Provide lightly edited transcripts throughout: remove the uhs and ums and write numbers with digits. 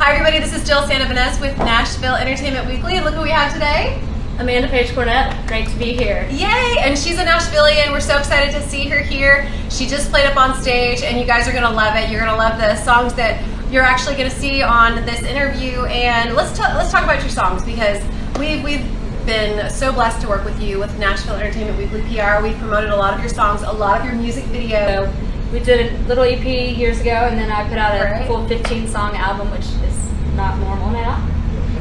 Hi everybody, this is Jill Santibanez with Nashville Entertainment Weekly, and look who we have today. Amanda Page Cornet, great to be here. Yay! And she's a Nashvilleian. We're so excited to see her here. She just played up on stage, and you guys are gonna love it. You're gonna love the songs that you're actually gonna see on this interview. And let's talk about your songs, because we've been so blessed to work with you with Nashville Entertainment Weekly PR. We've promoted a lot of your songs, a lot of your music video. We did a little EP years ago, and then I put out a full 15-song album, which is not normal now.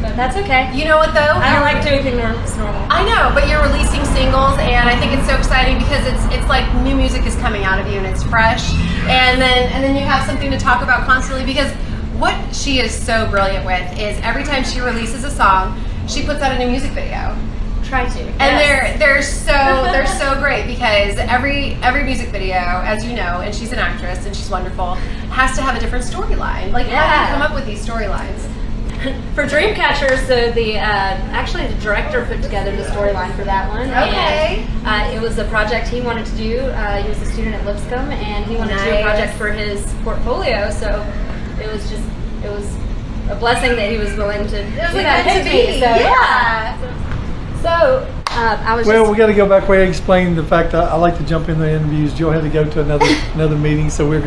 But that's okay. You know what though? I don't like doing anything that's normal. I know, but you're releasing singles, and I think it's so exciting because it's like new music is coming out of you and it's fresh, and then you have something to talk about constantly, because what she is so brilliant with is every time she releases a song, she puts out a new music video. Try to. And yes. they're so great, because every music video, as you know, and she's an actress and she's wonderful, has to have a different storyline. Like, how do you come up with these storylines? For Dreamcatcher, so actually the director put together the storyline for that one. Okay. And, it was a project he wanted to do. He was a student at Lipscomb, and he wanted to do a project for his portfolio. So it was a blessing that he was willing to. It was like meant to be. So, yeah. So I was. Well, we got to go back way and explain the fact that I like to jump in the interviews. Jill had to go to another meeting, so we've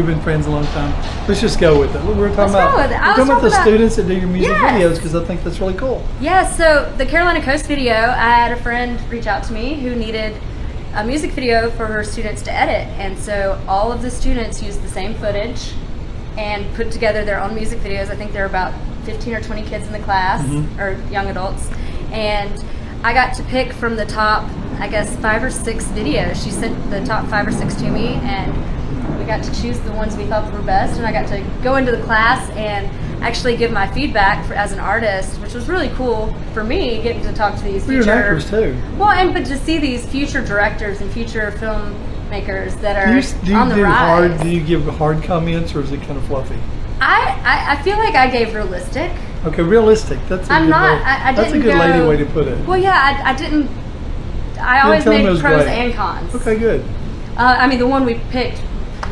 been friends a long time. Let's just go with it. We're talking about the students that do your music videos, because I think that's really cool. Yeah. So the Carolina Coast video, I had a friend reach out to me who needed a music video for her students to edit, and so all of the students used the same footage and put together their own music videos. I think there were about 15 or 20 kids in the class, or young adults, and I got to pick from the top, I guess, 5 or 6 videos. She sent the top 5 or 6 to me, and we got to choose the ones we thought were best, and I got to go into the class and actually give my feedback as an artist, which was really cool for me, getting to talk to these future actors too. Well, but to see these future directors and future filmmakers that are on the rise. Do you give hard comments, or is it kind of fluffy? I feel like I gave realistic. Okay, realistic. That's a good lady way to put it. Well, yeah, I didn't. I always made pros and cons. Okay, good. I mean, the one we picked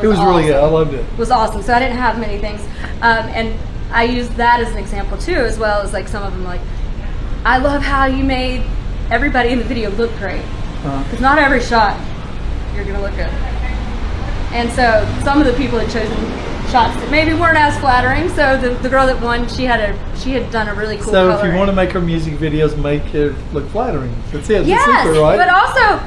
was awesome. Really good. I loved it. Was awesome. So I didn't have many things, and I used that as an example too, as well as like some of them. Like, I love how you made everybody in the video look great, because not every shot you're gonna look good. And so some of the people had chosen shots that maybe weren't as flattering. So the girl that won, she had done a really cool So coloring. if you want to make her music videos, make it look flattering. That's it. Yes, that's secret, right? but also,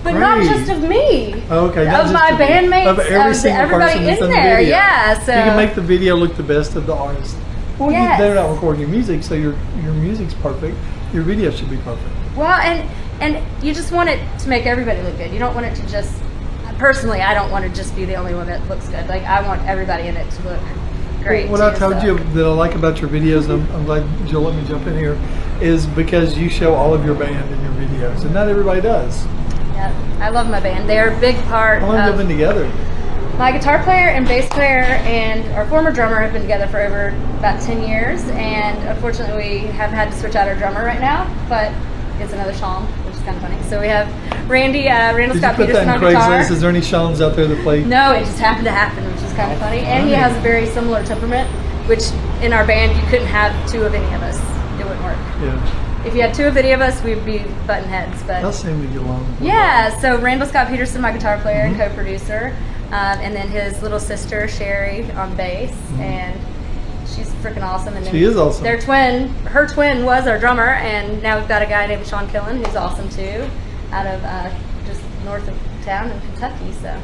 but not just of me. Okay, of my bandmates, of everybody in there. Yeah, so you can make the video look the best of the artist. Well, they're not recording your music, so your music's perfect. Your video should be perfect. Well, and you just want it to make everybody look good. You don't want it to just. Personally, I don't want to just be the only one that looks good. Like, I want everybody in it to look great. What I told you that I like about your videos, and I'm glad Jill let me jump in here, is because you show all of your band in your videos, and not everybody does. Yeah, I love my band. They're a big part. How long have you been together? My guitar player and bass player and our former drummer have been together for over about 10 years, and unfortunately we have had to switch out our drummer right now, but it's another Sean, which is kind of funny. So we have Randall Scott Peterson on guitar. Is there any Seans out there that play? No, it just happened to happen, which is kind of funny. And he has a very similar temperament, which in our band you couldn't have 2 of any of us. It wouldn't work. Yeah. If you had 2 of any of us, we'd be butting heads. But they'll seem to get along. Yeah. So Randall Scott Peterson, my guitar player and co-producer, and then his little sister Sherry on bass, and she's freaking awesome. And then she is awesome. Her twin was our drummer, and now we've got a guy named Sean Killen who's awesome too, out of just north of town in Kentucky. So,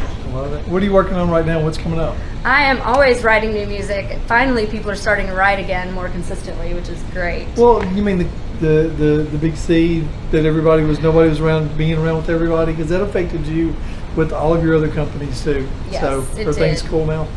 I love it. What are you working on right now? What's coming up? I am always writing new music. Finally, people are starting to write again more consistently, which is great. Well, you mean the big C that nobody was being around with everybody, because that affected you with all of your other companies too. Yes, so are things cool now?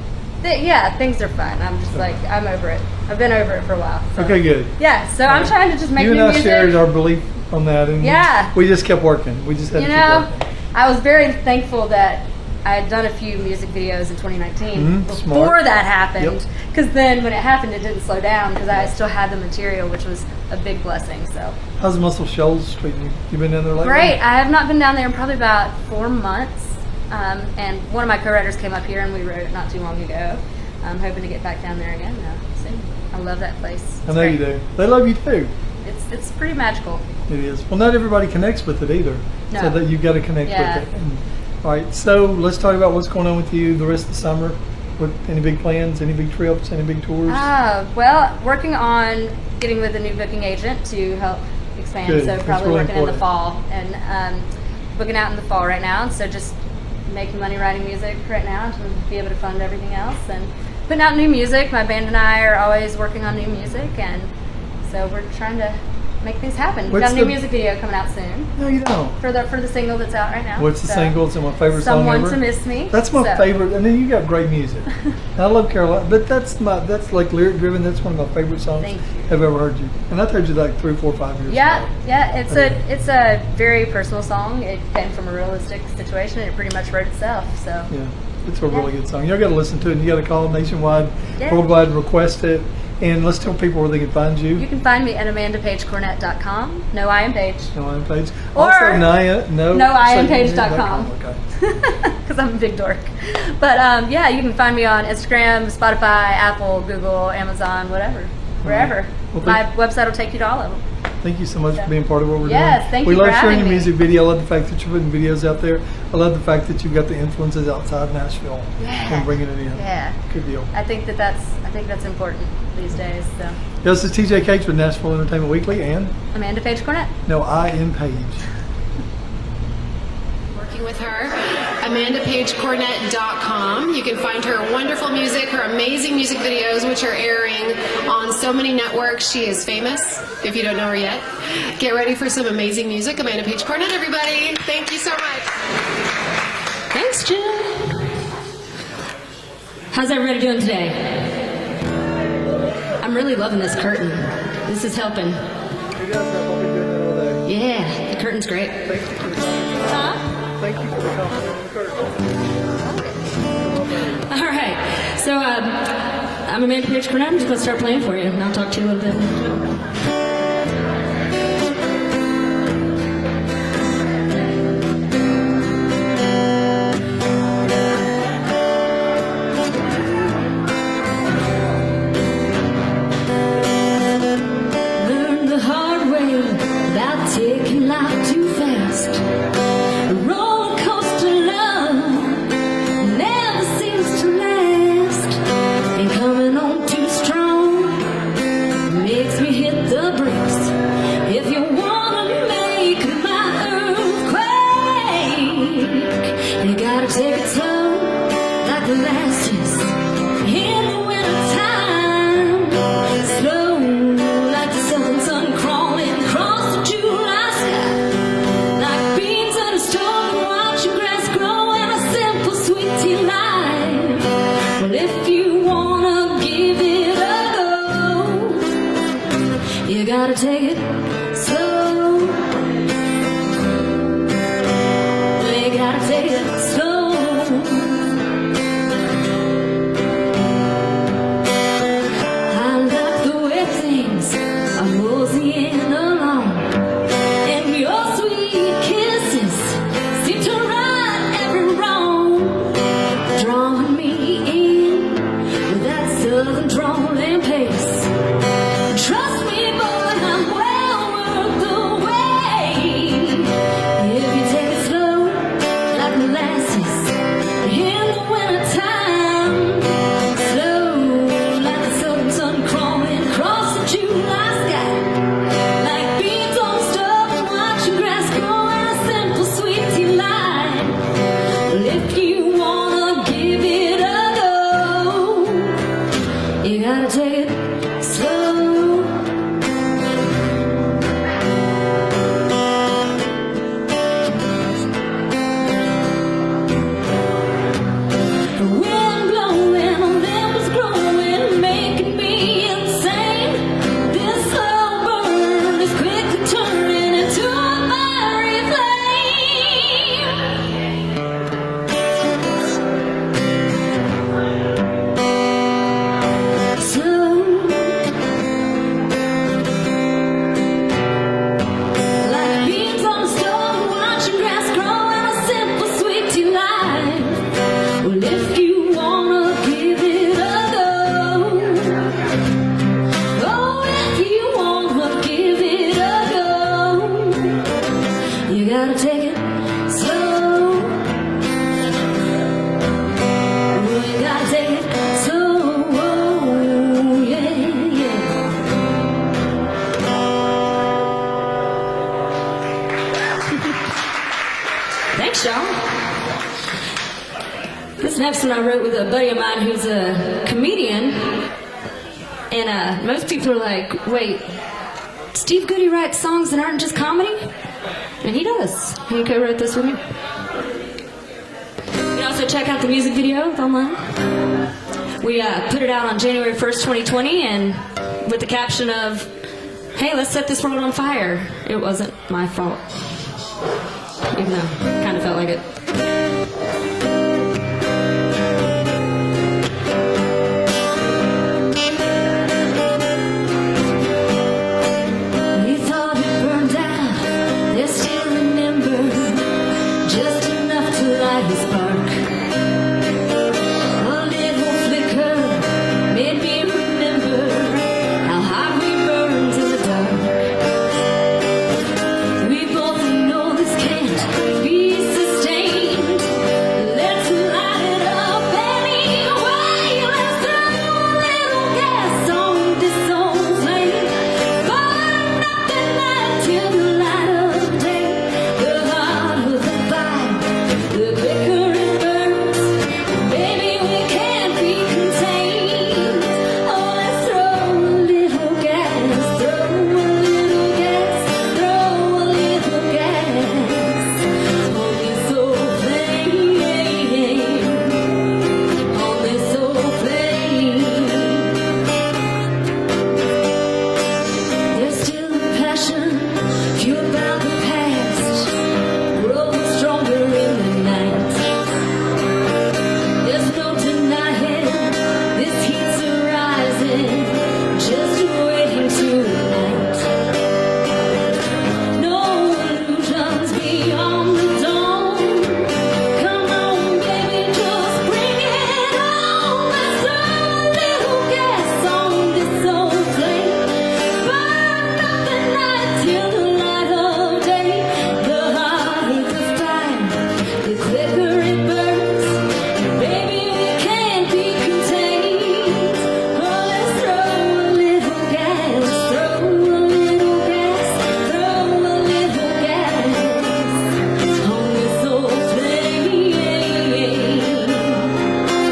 Yeah, things are fun. I'm just like, I'm over it. I've been over it for a while. So. Okay, good. Yeah, so I'm trying to just make new music. You and I shared our belief on that, and we just kept working. We just had to keep working. I was very thankful that I had done a few music videos in 2019 before that happened, because then when it happened, it didn't slow down, because I still had the material, which was a big blessing. So how's Muscle Shoals treating you? You been down there lately? Great. I have not been down there in probably about 4 months. And one of my co-writers came up here and we wrote it not too long ago. I'm hoping to get back down there again soon. I love that place. I know you do. They love you too. It's pretty magical. It is. Well, not everybody connects with it either. No. So that you've got to connect with it. And, all right. So let's talk about what's going on with you the rest of the summer. What, any big plans? Any big trips? Any big tours? Well, working on getting with a new booking agent to help expand. Good. So That's probably really working important. in the fall and booking out in the fall right now. So just making money writing music right now to be able to fund everything else and putting out new music. My band and I are always working on new music, and so we're trying to make things happen. We've got a new music video coming out soon. No, you don't. For the single that's out right now. What's the single? It's my favorite song ever. Someone to Miss Me. That's my favorite. And then you got great music. I love Carolina, but that's like lyric driven. That's one of my favorite songs I've ever heard you. And I heard you like 3, 4, 5 years ago. Yeah. It's a very personal song. It came from a realistic situation. It pretty much wrote itself. So yeah, it's a really good song. You got to listen to it. And you got to call them nationwide, worldwide, request it. And let's tell people where they can find you. You can find me at amandapagecornet.com. No I am Page. No I am Page. Or also, noiampage.com. Okay. Because I'm a big dork. But yeah, you can find me on Instagram, Spotify, Apple, Google, Amazon, whatever. Wherever. Well, my website will take you to all of them. Thank you so much for being part of what we're doing. Yes, thank you We for love sharing having your me. music video. I love the fact that you're putting videos out there. I love the fact that you've got the influences outside Nashville and bringing it in. Yeah. Good deal. I think that's important these days. So. This is TJ Cates with Nashville Entertainment Weekly and Amanda Page Cornet. No I am Page. Working with her, amandapagecornet.com. You can find her wonderful music, her amazing music videos, which are airing on so many networks. She is famous, if you don't know her yet. Get ready for some amazing music. Amanda Page Cornet, everybody. Thank you so much. Thanks, Jill. How's everybody doing today? I'm really loving this curtain. This is helping. You guys have been doing that all day. Yeah, the curtain's great. Thank you for the compliment. Thank you for the compliment on the curtain. All right, so I'm Amanda Page Cornet. I'm just going to start playing for you, and I'll talk to you a little bit. Learned the hard way about taking life too fast. A roller coaster love never seems to last, and coming on too strong makes me hit the brakes. If you wanna make my earthquake, you gotta take it slow, like molasses in the wintertime. Slow, like the southern sun crawling across the July sky. Like beans in a stove, watch your grass grow in a simple sweet tea life. Well, if you wanna give it a go, you gotta take it slow. You gotta take it slow. I like the way things are moseying along, and your sweet kisses seem to right every wrong, drawing me in with that southern drawling pace. Trust me, boy, I'm well worth the wait. If you take it slow, like molasses in the wintertime. Slow, like the southern sun crawling across the July sky. Like beans on the stove, watching grass grow in a simple sweet tea line. Well, if you wanna give it a go, you gotta take it slow. The wind blowing, the embers growing, making me insane. This slow burn is quickly turning into a fiery flame. Slow, next one I wrote with a buddy of mine who's a comedian. And most people are like, wait, Steve Goody writes songs that aren't just comedy? And he does. He co-wrote this with me. You can also check out the music video online. We put it out on January 1st, 2020, and with the caption of, hey, let's set this world on fire. It wasn't my fault. Even though it kind of felt like it. We thought it burned out, they still remember, just enough to light a spark. A little flicker made me remember how hot we burned in the dark. We both know this can't be sustained. Let's light it up anyway. Let's throw a little gas on this old flame. Burn up the night till the light of day. The hotter the fire, the quicker it burns. Baby, we can't be contained. Oh, let's throw a little gas, throw a little gas, throw a little gas on this old flame, on this old flame. There's still a passion fueled by the past, growing stronger in the night. There's no denying this heat's arising, just waiting to ignite. No illusions beyond the dawn. Come on, baby, just bring it on. Let's throw a little gas on this old flame. Burn up the night till the light of day. The hotter the fire, the quicker it burns. Baby, we can't be contained. Oh, let's throw a little gas, throw a little gas, throw a little gas on this old flame,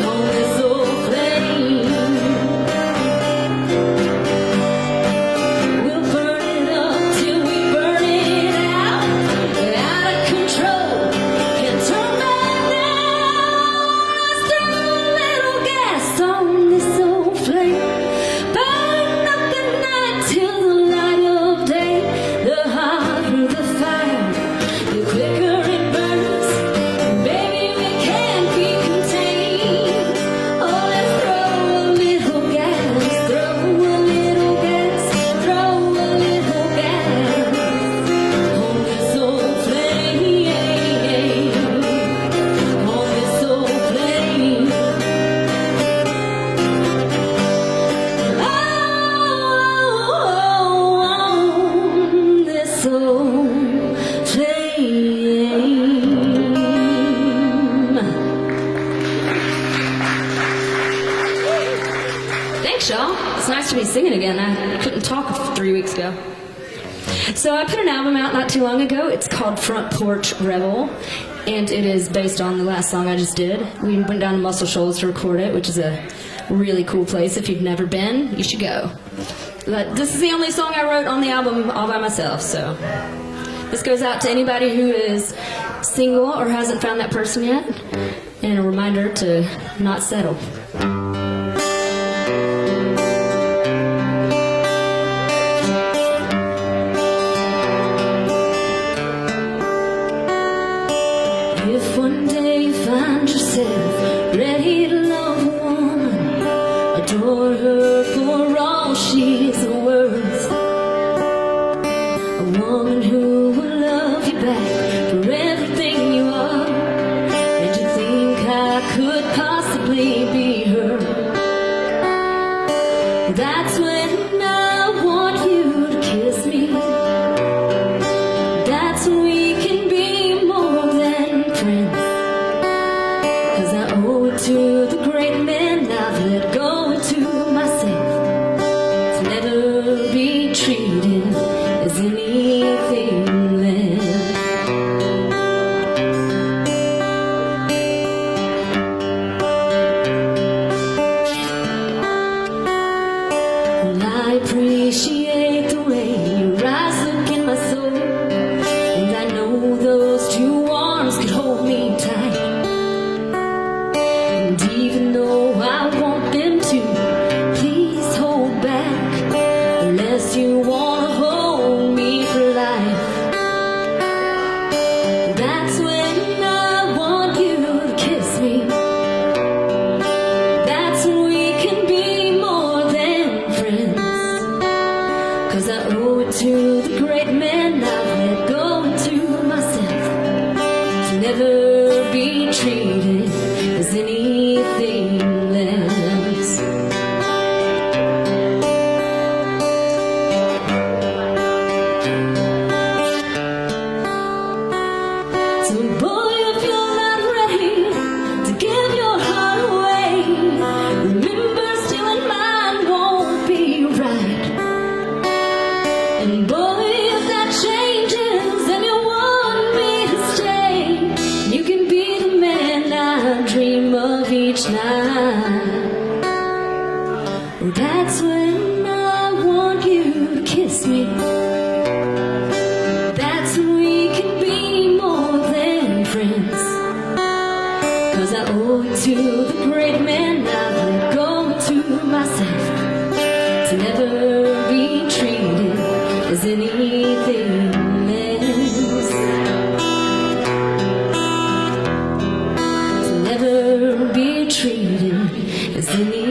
on this old flame. We'll burn it up till we burn it out. Out of control, can't turn back now. Let's throw a little gas on this old flame. Burn up the night till the light of day. The hotter the fire, the quicker it burns. Baby, we can't be contained. Oh, let's throw a little gas, throw a little gas, throw a little gas on this old flame, on this old flame. Oh, on this old flame. Thanks, y'all. It's nice to be singing again. I couldn't talk 3 weeks ago. So I put an album out not too long ago. It's called Front Porch Rebel, and it is based on the last song I just did. We went down to Muscle Shoals to record it, which is a really cool place. If you've never been, you should go. But this is the only song I wrote on the album all by myself, so this goes out to anybody who is single or hasn't found that person yet, and a reminder to not settle. If one day you find yourself ready to love a woman, adore her for all she's worth, a woman who will love you back for everything you are, and you think I could possibly be her, that's when I want you to kiss me. That's when we can be more than friends. 'Cause I owe it to the great men I've let go to myself, to never be treated as anything less. I appreciate the way your eyes look in my soul, and I know those two arms could hold me tight. And even though I want them to, please hold back, unless you wanna hold me for life. That's when I want you to kiss me. That's when we can be more than friends. 'Cause I owe it to the great men I've let go into myself, to never be treated as anything less. So boy, if you're not ready to give your heart away, remember stealing mine won't be right. And boy, if that changes and you want me to stay, you can be the man I dream of each night. Well, that's when I want you to kiss me. That's when we can be more than friends. 'Cause I owe it to the great men I've let go to myself, to never be treated as anything less. To never be treated as anything